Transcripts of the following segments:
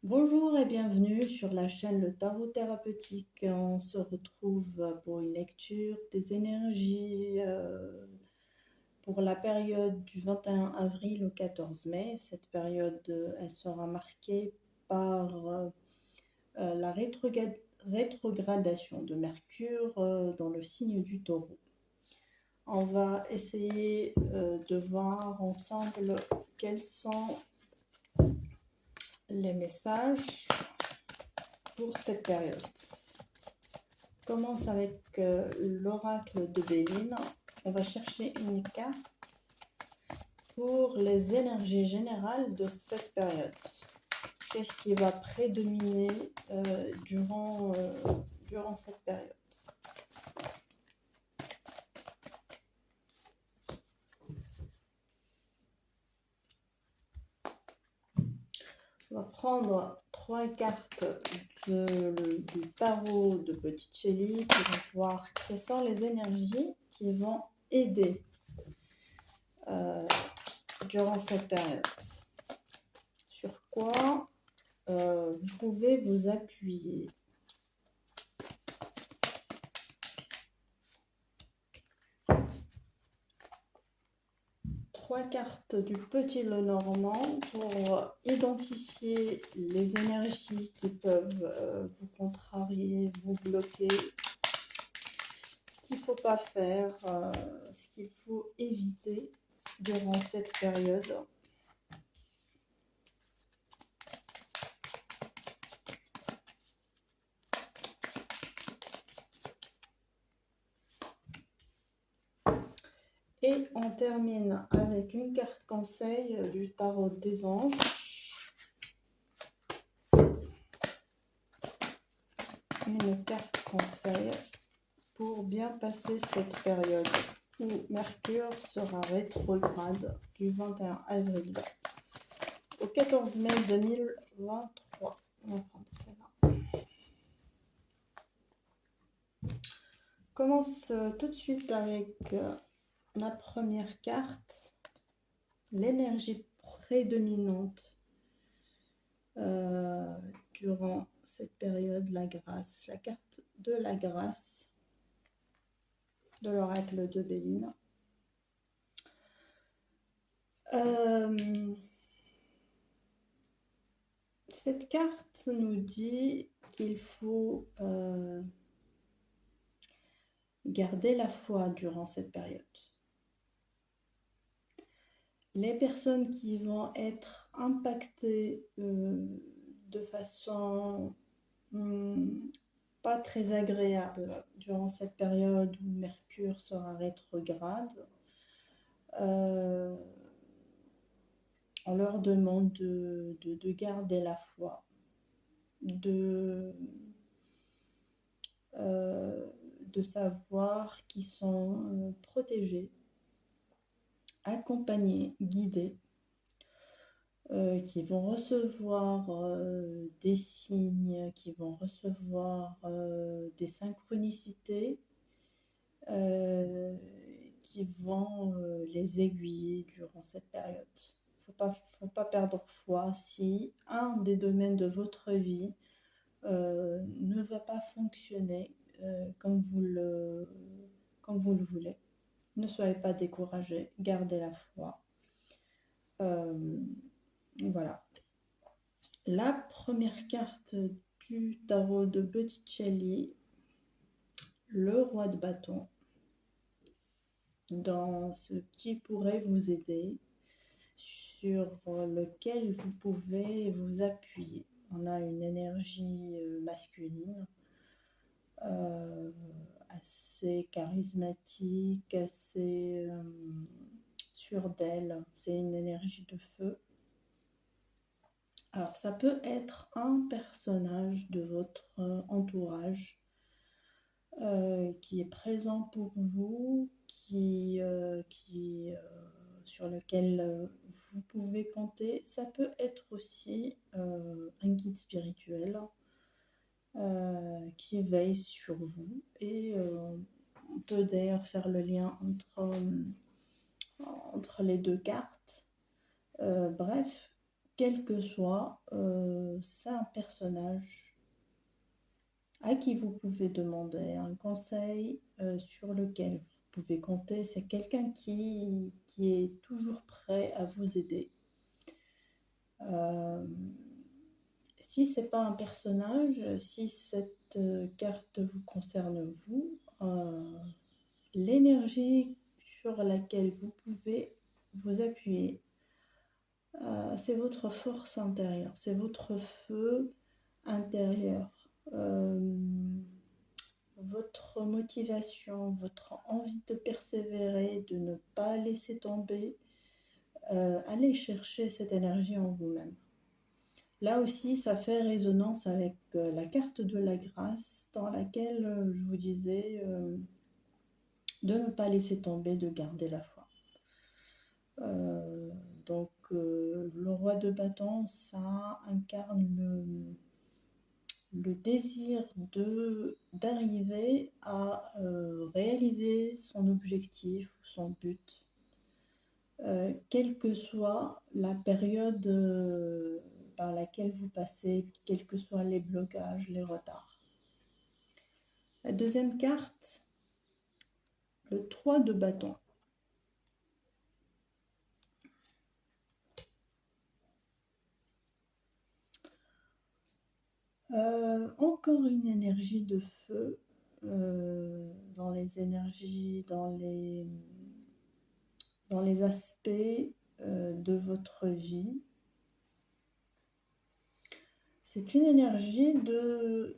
Bonjour et bienvenue sur la chaîne Le Tarot Thérapeutique. On se retrouve pour une lecture des énergies pour la période du 21 avril au 14 mai. Cette période, elle sera marquée par la rétrogradation de Mercure dans le signe du Taureau. On va essayer de voir ensemble quels sont les messages pour cette période. On commence avec l'oracle de Béline. On va chercher une carte pour les énergies générales de cette période. Qu'est-ce qui va prédominer durant cette période? On va prendre 3 cartes du tarot de Botticelli pour voir quelles sont les énergies qui vont aider durant cette période. Sur quoi vous pouvez vous appuyer. Trois cartes du Petit Lenormand pour identifier les énergies qui peuvent vous contrarier, vous bloquer, ce qu'il ne faut pas faire, ce qu'il faut éviter durant cette période. Et on termine avec une carte conseil du tarot des anges. Une carte conseil pour bien passer cette période où Mercure sera rétrograde du 21 avril au 14 mai 2023. On va prendre celle-là. On commence tout de suite avec la première carte, l'énergie prédominante durant cette période, la grâce, la carte de la grâce de l'oracle de Béline. Cette carte nous dit qu'il faut garder la foi durant cette période. Les personnes qui vont être impactées de façon pas très agréable durant cette période où Mercure sera rétrograde, on leur demande de garder la foi, de savoir qu'ils sont protégés, accompagnés, guidés, qui vont recevoir des signes, qui vont recevoir des synchronicités, qui vont les aiguiller durant cette période. Faut pas perdre foi si un des domaines de votre vie ne va pas fonctionner comme vous le voulez. Ne soyez pas découragés, gardez la foi. Voilà. La première carte du tarot de Botticelli, le roi de bâton, dans ce qui pourrait vous aider, sur lequel vous pouvez vous appuyer. On a une énergie masculine, assez charismatique, assez sûre d'elle. C'est une énergie de feu. Alors ça peut être un personnage de votre entourage qui est présent pour vous, sur lequel vous pouvez compter. Ça peut être aussi un guide spirituel qui veille sur vous, et on peut d'ailleurs faire le lien entre les deux cartes. Bref, quel que soit, c'est un personnage à qui vous pouvez demander un conseil, sur lequel vous pouvez compter. C'est quelqu'un qui est toujours prêt à vous aider. Euh, Si c'est pas un personnage, si cette carte vous concerne vous, l'énergie sur laquelle vous pouvez vous appuyer, c'est votre force intérieure, c'est votre feu intérieur, euh, votre motivation, votre envie de persévérer, de ne pas laisser tomber. Allez chercher cette énergie en vous-même. Là aussi, ça fait résonance avec la carte de la grâce dans laquelle je vous disais de ne pas laisser tomber, de garder la foi. Euh, le roi de bâton, ça incarne le désir d'arriver à réaliser son objectif ou son but, quelle que soit la période par laquelle vous passez, quels que soient les blocages, les retards. La deuxième carte, le 3 de bâton. Encore une énergie de feu dans les énergies, dans les aspects de votre vie. C'est une énergie de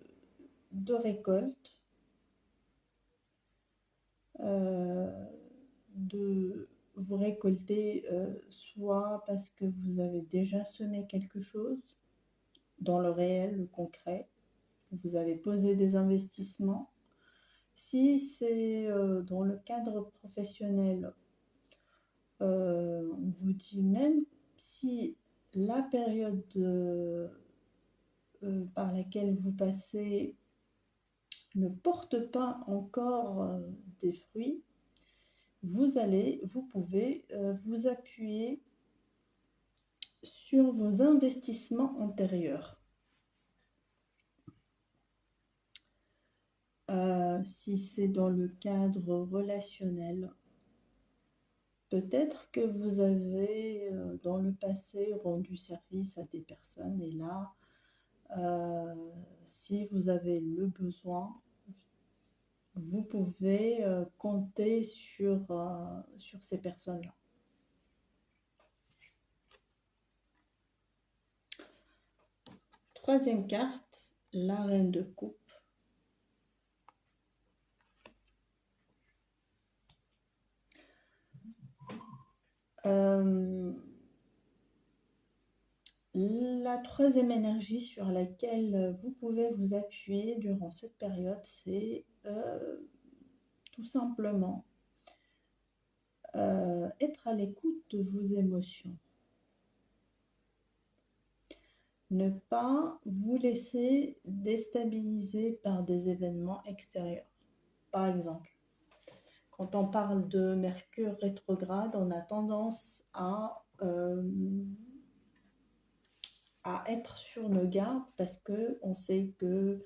récolte, de vous récolter soit parce que vous avez déjà semé quelque chose dans le réel, le concret, vous avez posé des investissements. Si c'est dans le cadre professionnel, on vous dit même si la période par laquelle vous passez ne porte pas encore des fruits, vous pouvez vous appuyer sur vos investissements antérieurs. Si c'est dans le cadre relationnel, peut-être que vous avez dans le passé rendu service à des personnes et là, si vous avez le besoin, vous pouvez compter sur ces personnes-là. Troisième carte, la reine de coupe. La troisième énergie sur laquelle vous pouvez vous appuyer durant cette période, c'est tout simplement être à l'écoute de vos émotions. Ne pas vous laisser déstabiliser par des événements extérieurs. Par exemple, quand on parle de Mercure rétrograde, on a tendance à être sur nos gardes parce qu'on sait que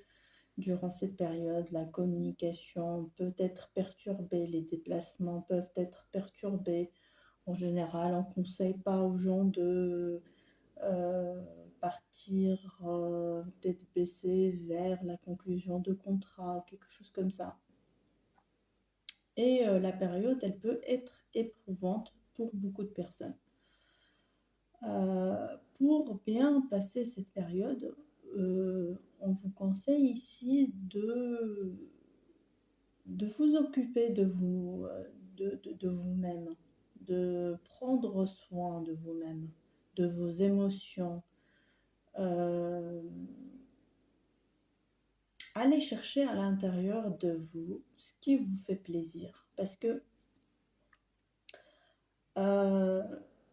durant cette période, la communication peut être perturbée, les déplacements peuvent être perturbés. En général, on ne conseille pas aux gens de partir tête baissée vers la conclusion de contrat ou quelque chose comme ça. Et la période, elle peut être éprouvante pour beaucoup de personnes. Pour bien passer cette période, on vous conseille ici de vous occuper de vous-même, de prendre soin de vous-même, de vos émotions. Allez chercher à l'intérieur de vous ce qui vous fait plaisir. Parce que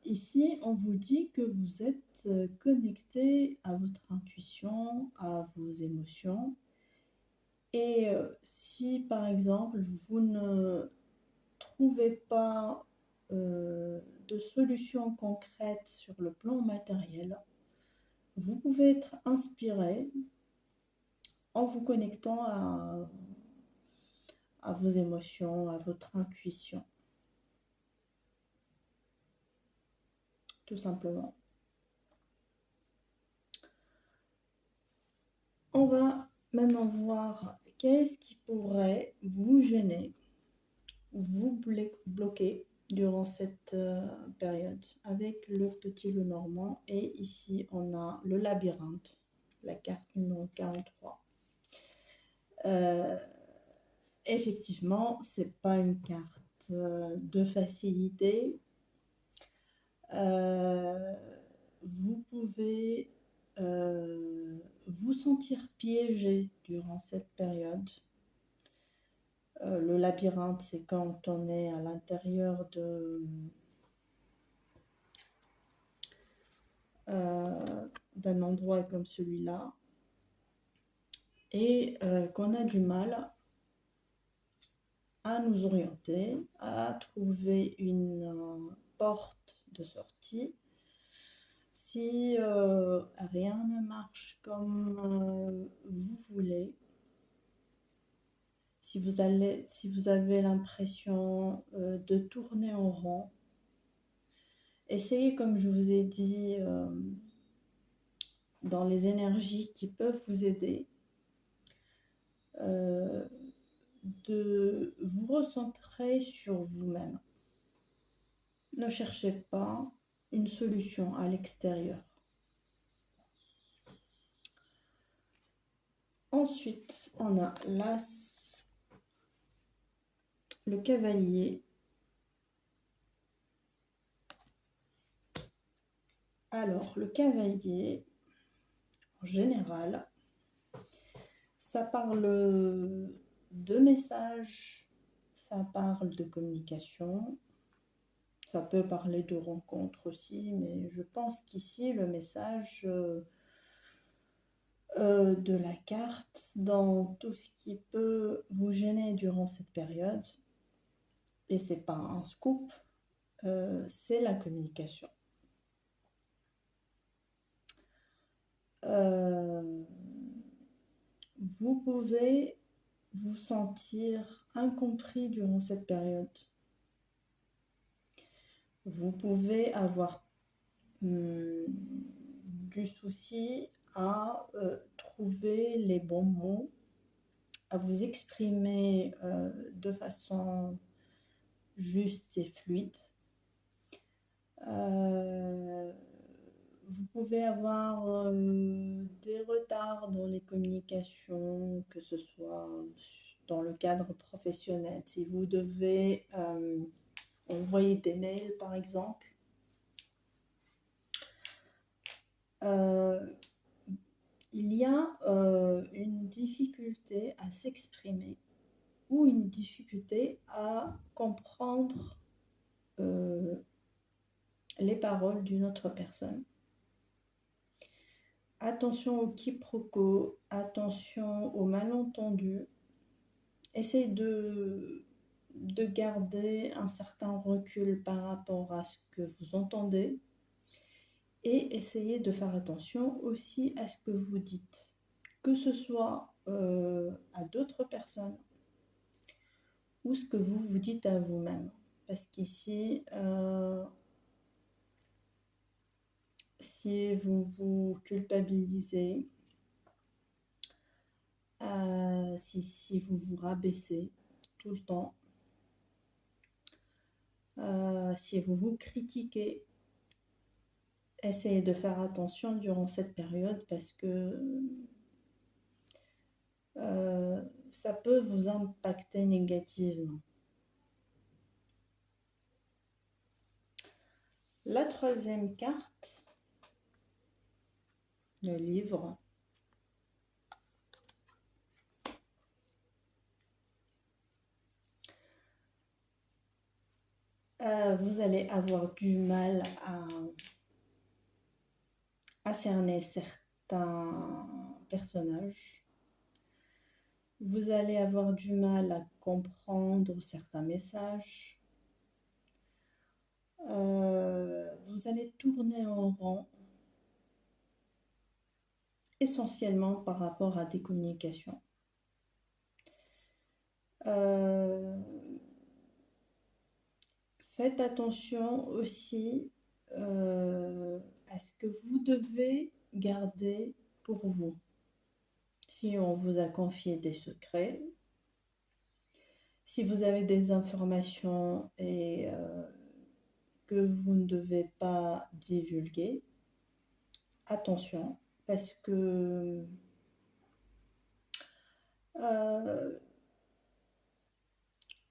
ici, on vous dit que vous êtes connecté à votre intuition, à vos émotions. Et si, par exemple, vous ne trouvez pas de solution concrète sur le plan matériel, Vous pouvez être inspiré en vous connectant à vos émotions, à votre intuition, tout simplement. On va maintenant voir qu'est-ce qui pourrait vous gêner, vous bloquer durant cette période avec le petit Lenormand. Et ici, on a le labyrinthe, la carte numéro 43. Effectivement, c'est pas une carte de facilité. Vous pouvez vous sentir piégé durant cette période. Le labyrinthe, c'est quand on est à l'intérieur d'un endroit comme celui-là et qu'on a du mal à nous orienter, à trouver une porte de sortie. Si rien ne marche comme vous voulez, si vous avez l'impression de tourner en rond, essayez, comme je vous ai dit, dans les énergies qui peuvent vous aider, de vous recentrer sur vous-même. Ne cherchez pas une solution à l'extérieur. Ensuite, on a l'As, le cavalier. Alors, le cavalier, en général, ça parle de messages, ça parle de communication, ça peut parler de rencontres aussi, mais je pense qu'ici, le message de la carte, dans tout ce qui peut vous gêner durant cette période, et c'est pas un scoop, c'est la communication. Vous pouvez vous sentir incompris durant cette période. Vous pouvez avoir du souci à trouver les bons mots, à vous exprimer de façon juste et fluide. Vous pouvez avoir des retards dans les communications, que ce soit dans le cadre professionnel. Si vous devez envoyer des mails, par exemple, il y a une difficulté à s'exprimer ou une difficulté à comprendre les paroles d'une autre personne. Attention aux quiproquos, attention aux malentendus. Essayez de garder un certain recul par rapport à ce que vous entendez et essayez de faire attention aussi à ce que vous dites, que ce soit à d'autres personnes ou ce que vous vous dites à vous-même. Parce qu'ici, si vous vous culpabilisez, si vous vous rabaissez tout le temps, si vous vous critiquez, essayez de faire attention durant cette période parce que ça peut vous impacter négativement. La troisième carte, le livre. Vous allez avoir du mal à cerner certains personnages. Vous allez avoir du mal à comprendre certains messages. Vous allez tourner en rond. essentiellement par rapport à des communications. Faites attention aussi à ce que vous devez garder pour vous. Si on vous a confié des secrets, si vous avez des informations et que vous ne devez pas divulguer, attention, parce que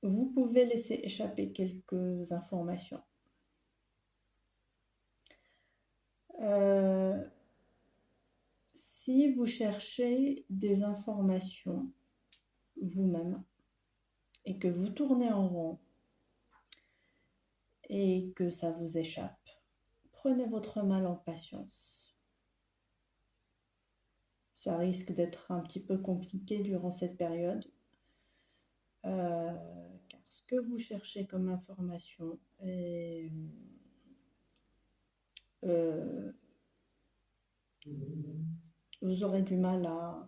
vous pouvez laisser échapper quelques informations. Si vous cherchez des informations vous-même et que vous tournez en rond et que ça vous échappe, prenez votre mal en patience. Ça risque d'être un petit peu compliqué durant cette période, car ce que vous cherchez comme information est, vous aurez du mal à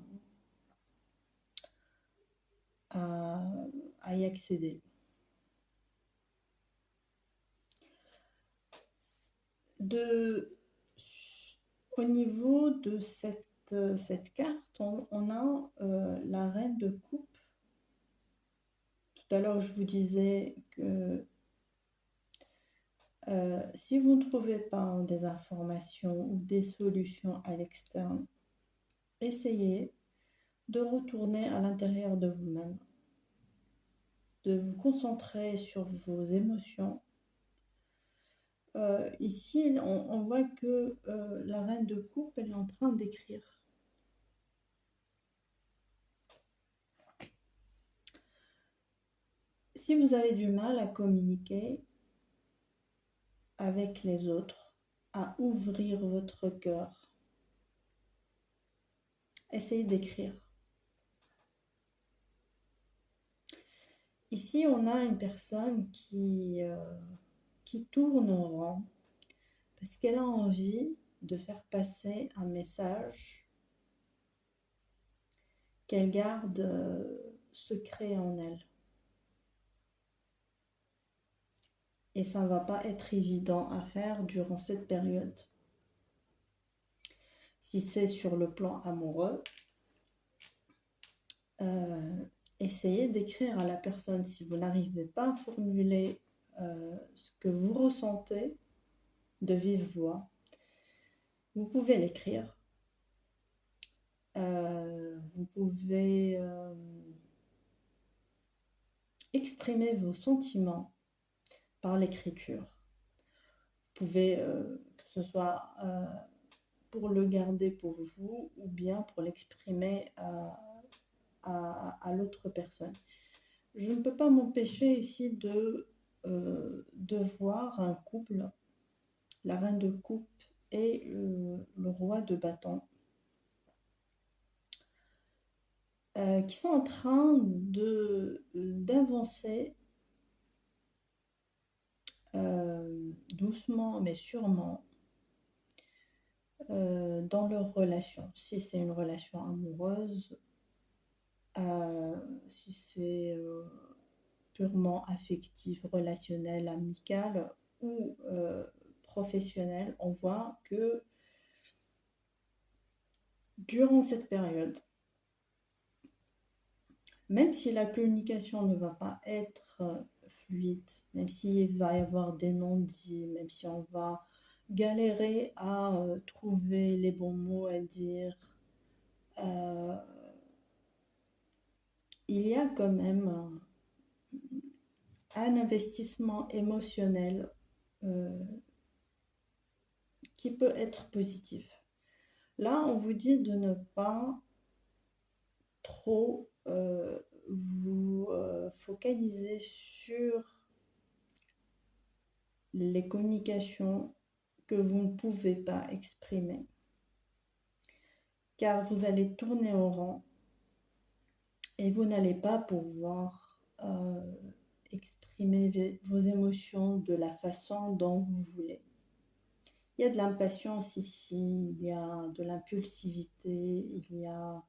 y accéder. Au niveau de cette carte, on a la reine de coupe. Tout à l'heure, je vous disais que si vous ne trouvez pas des informations ou des solutions à l'externe, essayez de retourner à l'intérieur de vous-même, de vous concentrer sur vos émotions. Ici, on voit que la reine de coupe, elle est en train d'écrire. Si vous avez du mal à communiquer avec les autres, à ouvrir votre cœur, essayez d'écrire. Ici, on a une personne qui tourne en rond parce qu'elle a envie de faire passer un message qu'elle garde secret en elle. Et ça ne va pas être évident à faire durant cette période. Si c'est sur le plan amoureux, essayez d'écrire à la personne. Si vous n'arrivez pas à formuler ce que vous ressentez de vive voix, vous pouvez l'écrire. Vous pouvez exprimer vos sentiments par l'écriture. Vous pouvez, que ce soit pour le garder pour vous ou bien pour l'exprimer à l'autre personne. Je ne peux pas m'empêcher ici de voir un couple, la reine de coupe et le roi de bâton, qui sont en train d'avancer doucement mais sûrement dans leur relation. Si c'est une relation amoureuse, si c'est purement affectif, relationnel, amical ou professionnel, on voit que durant cette période, même si la communication ne va pas être fluide, même s'il va y avoir des non-dits, même si on va galérer à trouver les bons mots à dire, il y a quand même un investissement émotionnel qui peut être positif. Là, on vous dit de ne pas trop vous focaliser sur les communications que vous ne pouvez pas exprimer, car vous allez tourner au rond et vous n'allez pas pouvoir exprimer vos émotions de la façon dont vous voulez. Il y a de l'impatience ici, il y a de l'impulsivité, il y a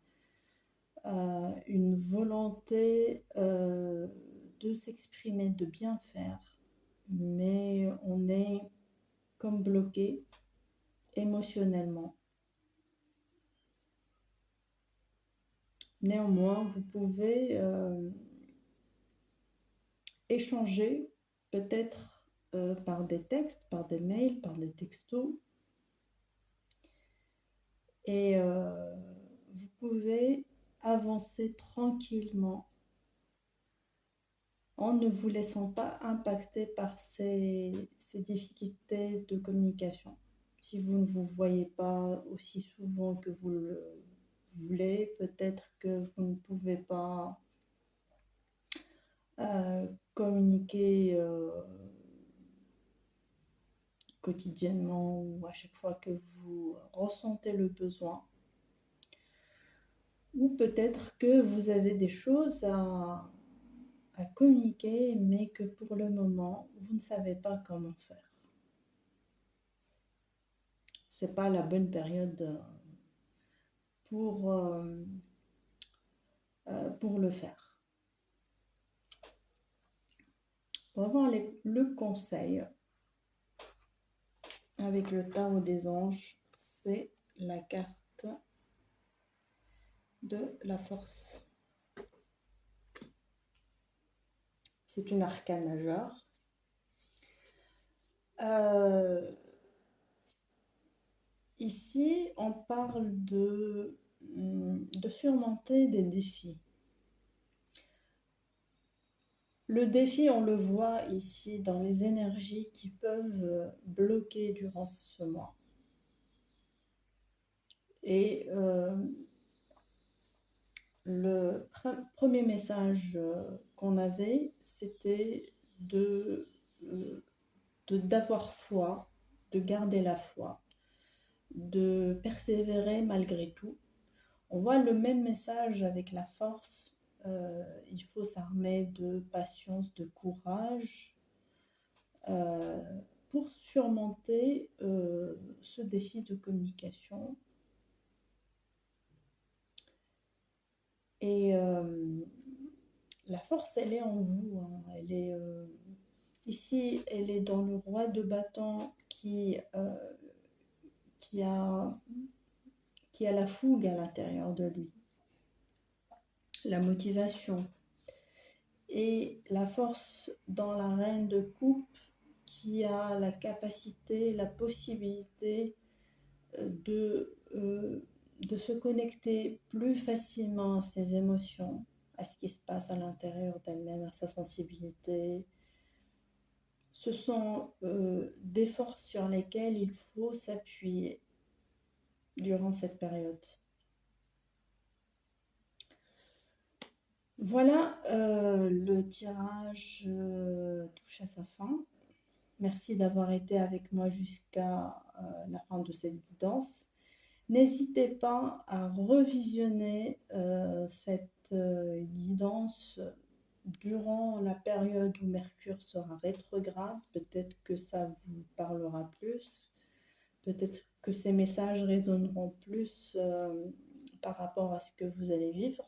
une volonté de s'exprimer, de bien faire, mais on est comme bloqué émotionnellement. Néanmoins, vous pouvez échanger peut-être par des textes, par des mails, par des textos, et vous pouvez avancer tranquillement en ne vous laissant pas impacter par ces difficultés de communication. Si vous ne vous voyez pas aussi souvent que vous le voulez, peut-être que vous ne pouvez pas communiquer quotidiennement ou à chaque fois que vous ressentez le besoin. Ou peut-être que vous avez des choses à communiquer, mais que pour le moment, vous ne savez pas comment faire. C'est pas la bonne période pour le faire. On va voir le conseil avec le tarot des anges, c'est la carte de la force. C'est une arcane majeure. Ici, on parle de surmonter des défis. Le défi, on le voit ici dans les énergies qui peuvent bloquer durant ce mois. Et le premier message qu'on avait, c'était d'avoir foi, de garder la foi, de persévérer malgré tout. On voit le même message avec la force. Il faut s'armer de patience, de courage pour surmonter ce défi de communication. Et la force, elle est en vous. Hein. Elle est ici, elle est dans le roi de bâton qui a la fougue à l'intérieur de lui, la motivation. Et la force dans la reine de coupe qui a la capacité, la possibilité de se connecter plus facilement à ses émotions, à ce qui se passe à l'intérieur d'elle-même, à sa sensibilité. Ce sont des forces sur lesquelles il faut s'appuyer durant cette période. Voilà, le tirage touche à sa fin. Merci d'avoir été avec moi jusqu'à la fin de cette guidance. N'hésitez pas à revisionner cette guidance durant la période où Mercure sera rétrograde. Peut-être que ça vous parlera plus. Peut-être que ces messages résonneront plus par rapport à ce que vous allez vivre.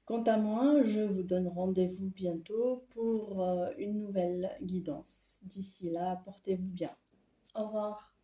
Quant à moi, je vous donne rendez-vous bientôt pour une nouvelle guidance. D'ici là, portez-vous bien. Au revoir.